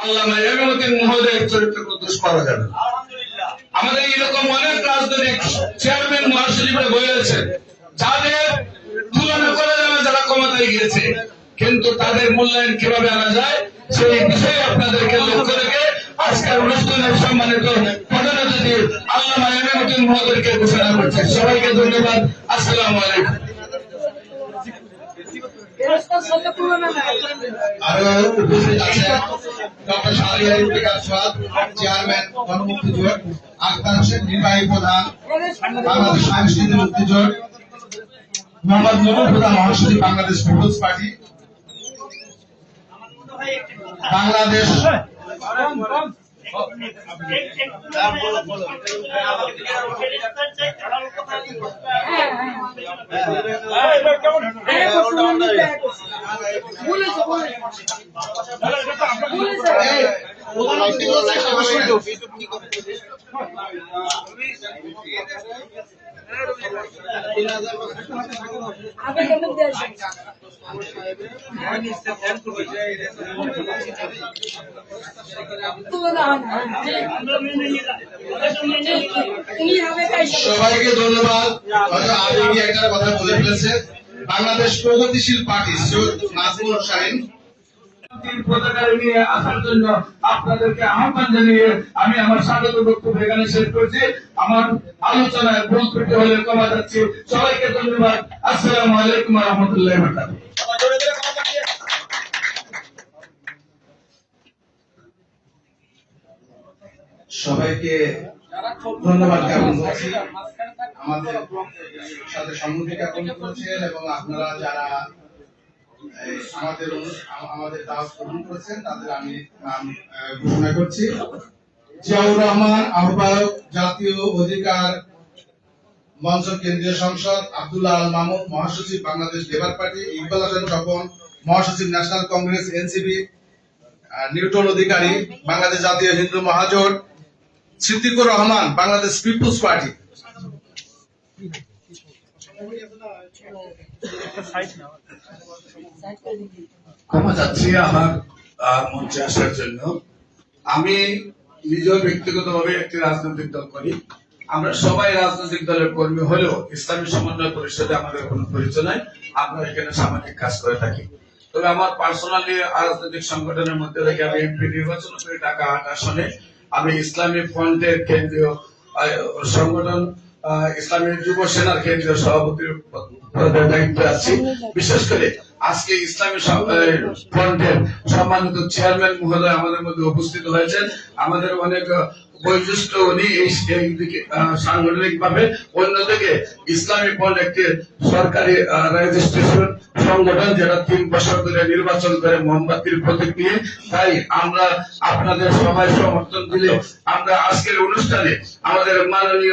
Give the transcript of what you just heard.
আল্লামা এমামউদ্দিন মহোদয়ের চরিত্রকে দোষ করা যাবে না। আমাদের এরকম অনেক রাজনৈতিক চেয়ারম্যান মহাসচিবরা বলেছে যাদের তুলনা করা যাবে যারা ক্ষমতায় গিয়েছে, কিন্তু তাদের মূল্যায়ন কিভাবে আনা যায় সেই বিষয়ে আপনাদেরকে লক্ষ্য রেখে আজকের অনুষ্ঠানের সম্মানিত প্রধান অতিথি আল্লামা এমামউদ্দিন মহোদয়কে ঘোষণা করছি। সবাইকে ধন্যবাদ। আসসালামু আলাইকুম। আরো উপস্থিত আছেন ডক্টর শাহরিয়ার বিকাশ সাদ, চেয়ারম্যান গণমুক্তি জোট, আখতার হোসেন নির্বাহী প্রধান বাংলাদেশ সাংস্কৃতিক মুক্তি জোট, মোহাম্মদ নুরুল হুদা মহাসচিব বাংলাদেশ পিপলস পার্টি, বাংলাদেশ সবাইকে ধন্যবাদ। হয়তো আমি একটা কথা বলে ফেলেছেন, বাংলাদেশ প্রগতিশীল পার্টি সৈয়দ নাজমুল শাহিন নিয়ে আসার জন্য আপনাদেরকে আহ্বান জানিয়ে আমি আমার স্বাগত বক্তব্য এখানে শেষ করছি। আমার আলোচনায় ভুল ত্রুটি হলে ক্ষমা চাচ্ছি। সবাইকে ধন্যবাদ। আসসালামু আলাইকুম ওয়া রাহমাতুল্লাহি ওয়া বারাকাতুহু। সবাইকে ধন্যবাদ জ্ঞাপন করছি আমাদের সাথে সম্মতি জ্ঞাপন করেছেন এবং আপনারা যারা আমাদের দাওয়াত গ্রহণ করেছেন তাদের আমি নাম ঘোষণা করছি। জিয়াউর রহমান আহ্বায়ক, জাতীয় অধিকার মঞ্চ কেন্দ্রীয় সংসদ, আব্দুল্লাহ আল মামুন মহাসচিব বাংলাদেশ লেবার পার্টি, ইকবাল হোসেন স্বপন মহাসচিব ন্যাশনাল কংগ্রেস এনসিপি, নিউটন অধিকারী বাংলাদেশ জাতীয় হিন্দু মহাজোট, সিদ্দিকুর রহমান বাংলাদেশ পিপলস পার্টি। ক্ষমা চাচ্ছি আমার মঞ্চে আসার জন্য। আমি নিজেও ব্যক্তিগতভাবে একটি রাজনৈতিক দল করি। আমরা সবাই রাজনৈতিক দলের কর্মী হলেও ইসলামী সমন্বয় পরিষদে আমাদের কোনো পরিচয় নাই। আমরা এখানে সামাজিক কাজ করে থাকি। তবে আমার পার্সোনালি রাজনৈতিক সংগঠনের মধ্যে থেকে আমি এমপি নির্বাচন করি ঢাকা ৮ আসনে। আমি ইসলামী ফ্রন্টের কেন্দ্রীয় সংগঠন ইসলামী যুব সেনার কেন্দ্রীয় সভাপতির দায়িত্বে আছি। বিশেষ করে আজকে ইসলামী ফ্রন্টের সম্মানিত চেয়ারম্যান মহোদয় আমাদের মধ্যে উপস্থিত হয়েছেন। আমাদের অনেক বয়োজ্যেষ্ঠ উনি সাংগঠনিক ভাবে, অন্যদিকে ইসলামী ফ্রন্ট একটি সরকারি রেজিস্ট্রেশন সংগঠন যেটা 3 বছর ধরে নির্বাচন করে মোমবাতির প্রতীক নিয়ে। তাই আমরা আপনাদের সবাই সমর্থন দিলে আমরা আজকের অনুষ্ঠানে আমাদের মাননীয়